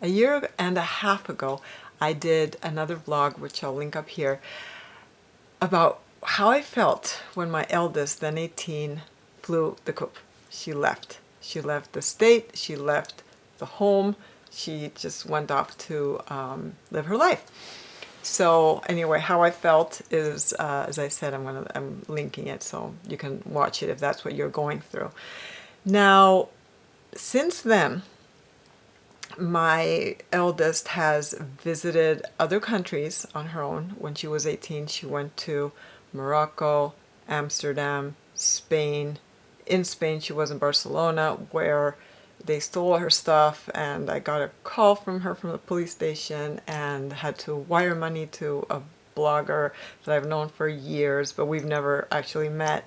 a year and a half ago, I did another vlog, which I'll link up here, about how I felt when my eldest, then 18, flew the coop. She left. She left the state. She left the home. She just went off to live her life. So anyway, how I felt is, as I said, I'm linking it so you can watch it if that's what you're going through. Now, since then, my eldest has visited other countries on her own. When she was 18, she went to Morocco, Amsterdam, Spain. In Spain, she was in Barcelona, where they stole her stuff, and I got a call from her from the police station and had to wire money to a blogger that I've known for years, but we've never actually met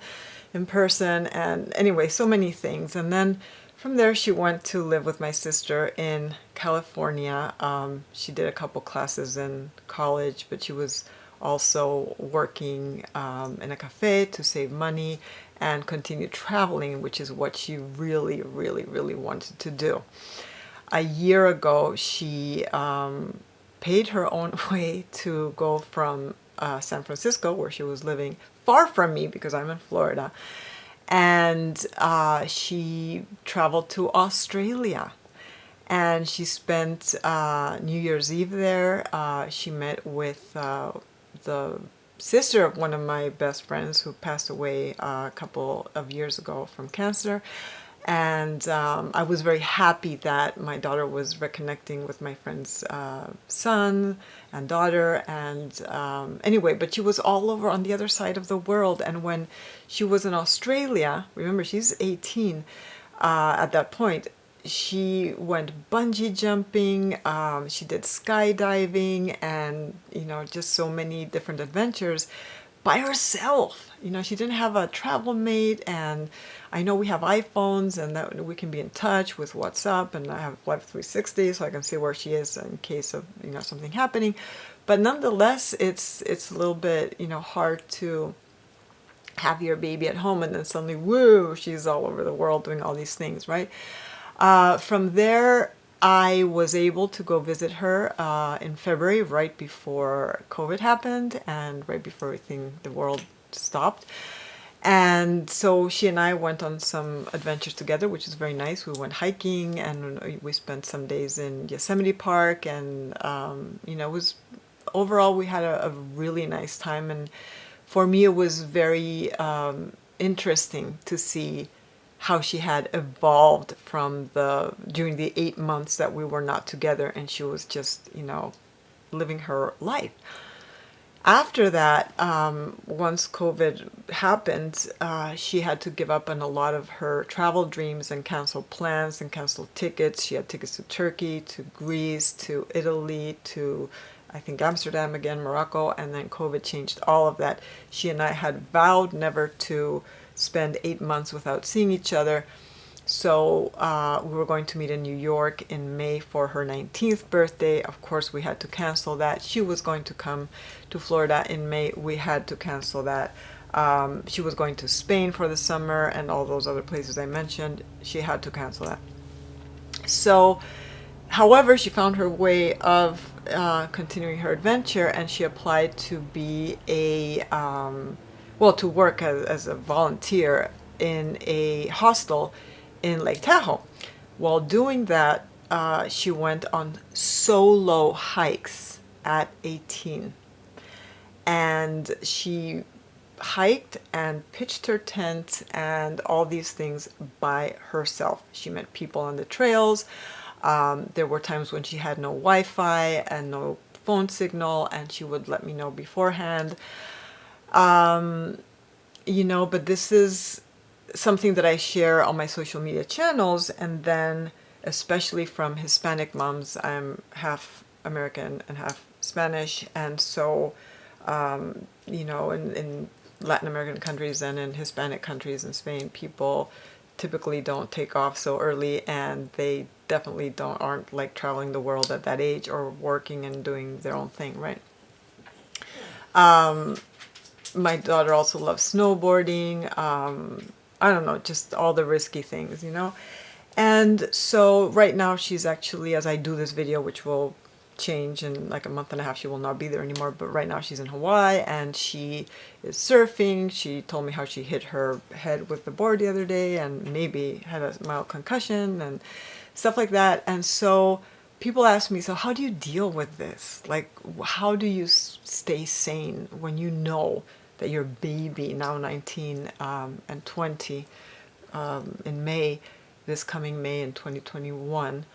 in person. And anyway, so many things. And then from there, she went to live with my sister in California. She did a couple classes in college, but she was also working in a cafe to save money and continue traveling, which is what she really, really, really wanted to do. A year ago, she paid her own way to go from San Francisco, where she was living, far from me because I'm in Florida, and she traveled to Australia. And she spent New Year's Eve there. She met with the sister of one of my best friends who passed away a couple of years ago from cancer. And I was very happy that my daughter was reconnecting with my friend's son and daughter. And anyway, but she was all over on the other side of the world. And when she was in Australia, remember she's 18 at that point, she went bungee jumping, she did skydiving, and just so many different adventures by herself. She didn't have a travel mate, and I know we have iPhones and that we can be in touch with WhatsApp, and I have Life 360 so I can see where she is in case of something happening. But nonetheless, it's a little bit hard to have your baby at home and then suddenly, woo, she's all over the world doing all these things, right? From there, I was able to go visit her in February, right before COVID happened and right before everything, the world stopped. And so she and I went on some adventures together, which is very nice. We went hiking and we spent some days in Yosemite Park, and it was overall we had a really nice time. And for me, it was very interesting to see how she had evolved from during the 8 months that we were not together, and she was just living her life. After that, once COVID happened, she had to give up on a lot of her travel dreams and cancel plans and cancel tickets. She had tickets to Turkey, to Greece, to Italy, to I think Amsterdam again, Morocco, and then COVID changed all of that. She and I had vowed never to spend 8 months without seeing each other. So we were going to meet in New York in May for her 19th birthday. Of course, we had to cancel that. She was going to come to Florida in May. We had to cancel that. She was going to Spain for the summer and all those other places I mentioned. She had to cancel that. So, however, she found her way of continuing her adventure, and she applied to be to work as a volunteer in a hostel in Lake Tahoe. While doing that, she went on solo hikes at 18. And she hiked and pitched her tent and all these things by herself. She met people on the trails. There were times when she had no Wi-Fi and no phone signal, and she would let me know beforehand. But this is something that I share on my social media channels, and then especially from Hispanic moms. I'm half American and half Spanish, and so in Latin American countries and in Hispanic countries in Spain, people typically don't take off so early, and they definitely aren't like traveling the world at that age or working and doing their own thing, right? My daughter also loves snowboarding. I don't know, just all the risky things, And so right now she's actually, as I do this video, which will change in like a month and a half, she will not be there anymore, but right now she's in Hawaii and she is surfing. She told me how she hit her head with the board the other day and maybe had a mild concussion and stuff like that. And so people ask me, so how do you deal with this? Like, how do you stay sane when you know that your baby, now 19 and 20, in May, this coming May in 2021,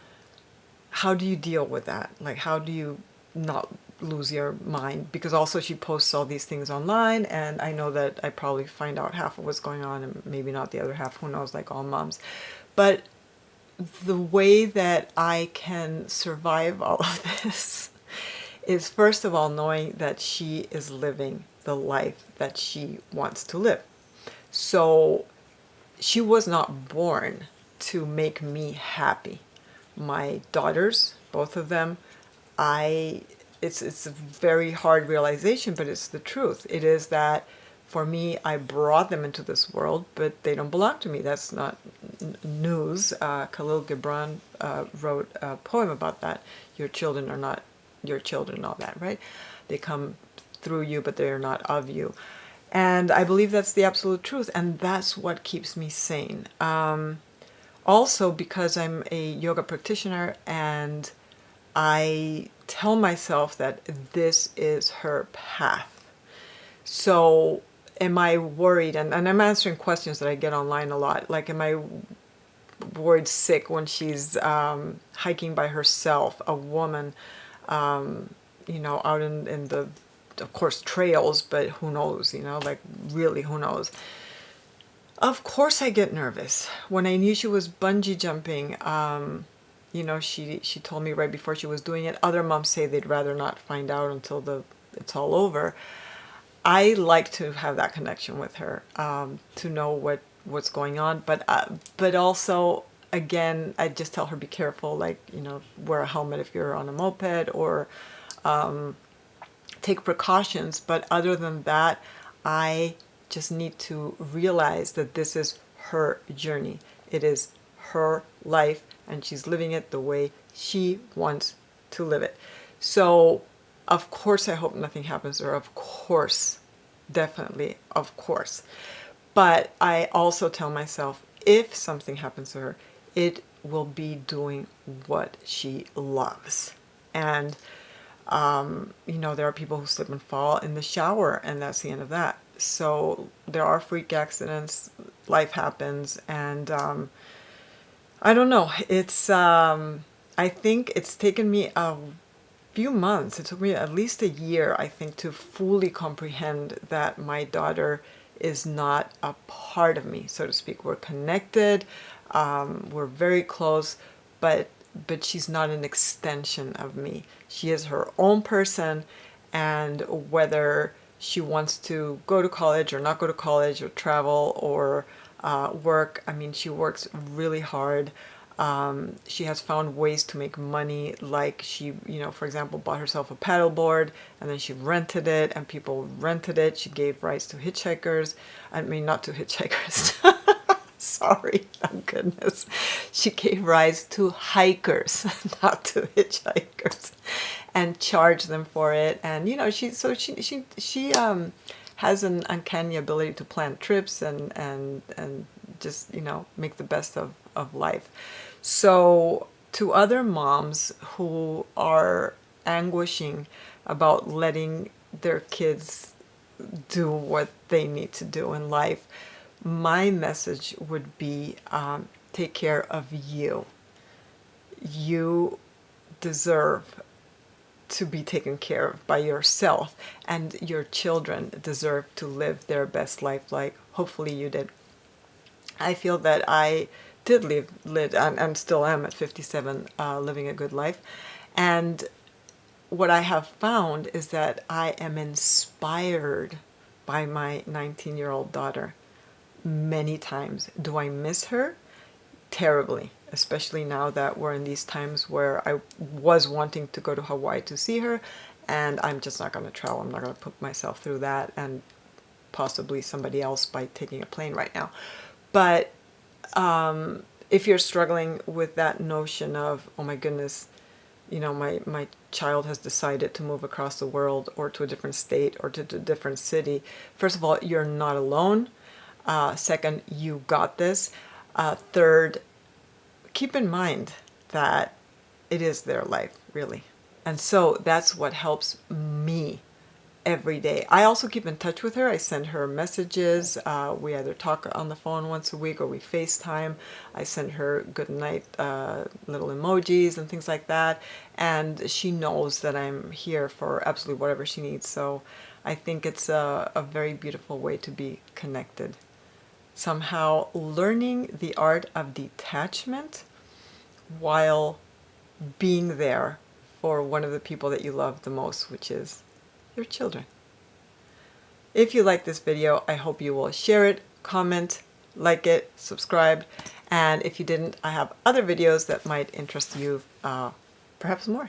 how do you deal with that? Like, how do you not lose your mind? Because also she posts all these things online, and I know that I probably find out half of what's going on and maybe not the other half, who knows, like all moms. But the way that I can survive all of this is, first of all, knowing that she is living the life that she wants to live. So she was not born to make me happy. My daughters, both of them, it's a very hard realization, but it's the truth. It is that for me, I brought them into this world, but they don't belong to me. That's not news. Khalil Gibran wrote a poem about that. Your children are not your children, all that, right? They come through you, but they are not of you. And I believe that's the absolute truth, and that's what keeps me sane. Also, because I'm a yoga practitioner and I tell myself that this is her path. So am I worried? And I'm answering questions that I get online a lot. Like, am I worried sick when she's hiking by herself, a woman, out in the, of course, trails, but who knows, like really, who knows? Of course I get nervous. When I knew she was bungee jumping, she told me right before she was doing it. Other moms say they'd rather not find out until it's all over. I like to have that connection with her, to know what's going on. But also, again, I just tell her, be careful, like, wear a helmet if you're on a moped, or take precautions. But other than that, I just need to realize that this is her journey. It is her life, and she's living it the way she wants to live it. So, of course, I hope nothing happens to her. Of course, definitely, of course. But I also tell myself, if something happens to her, it will be doing what she loves. And, there are people who slip and fall in the shower, and that's the end of that. So there are freak accidents, life happens, and I don't know. I think it's taken me a few months. It took me at least a year, I think, to fully comprehend that my daughter is not a part of me, so to speak. We're connected, we're very close, but she's not an extension of me. She is her own person, and whether she wants to go to college or not go to college, or travel, or work, I mean, she works really hard. She has found ways to make money, like she, for example, bought herself a paddle board, and then she rented it, and people rented it. She gave rides to hitchhikers. I mean, not to hitchhikers. Sorry, thank goodness. She gave rides to hikers, not to hitchhikers, and charged them for it. And she has an uncanny ability to plan trips and just make the best of life. So to other moms who are anguishing about letting their kids do what they need to do in life, my message would be, take care of you. You deserve to be taken care of by yourself, and your children deserve to live their best life, like hopefully you did. I feel that I did live and still am at 57, living a good life. And what I have found is that I am inspired by my 19-year-old daughter many times. Do I miss her? Terribly, especially now that we're in these times where I was wanting to go to Hawaii to see her, and I'm just not going to travel. I'm not going to put myself through that, and possibly somebody else, by taking a plane right now. But if you're struggling with that notion of, oh my goodness, my child has decided to move across the world or to a different state or to a different city, first of all, you're not alone. Second, you got this. Third, keep in mind that it is their life, really. And so that's what helps me every day. I also keep in touch with her. I send her messages. We either talk on the phone once a week or we FaceTime. I send her good night little emojis and things like that. And she knows that I'm here for absolutely whatever she needs. So I think it's a very beautiful way to be connected. Somehow learning the art of detachment while being there for one of the people that you love the most, which is your children. If you like this video, I hope you will share it, comment, like it, subscribe, and if you didn't, I have other videos that might interest you perhaps more.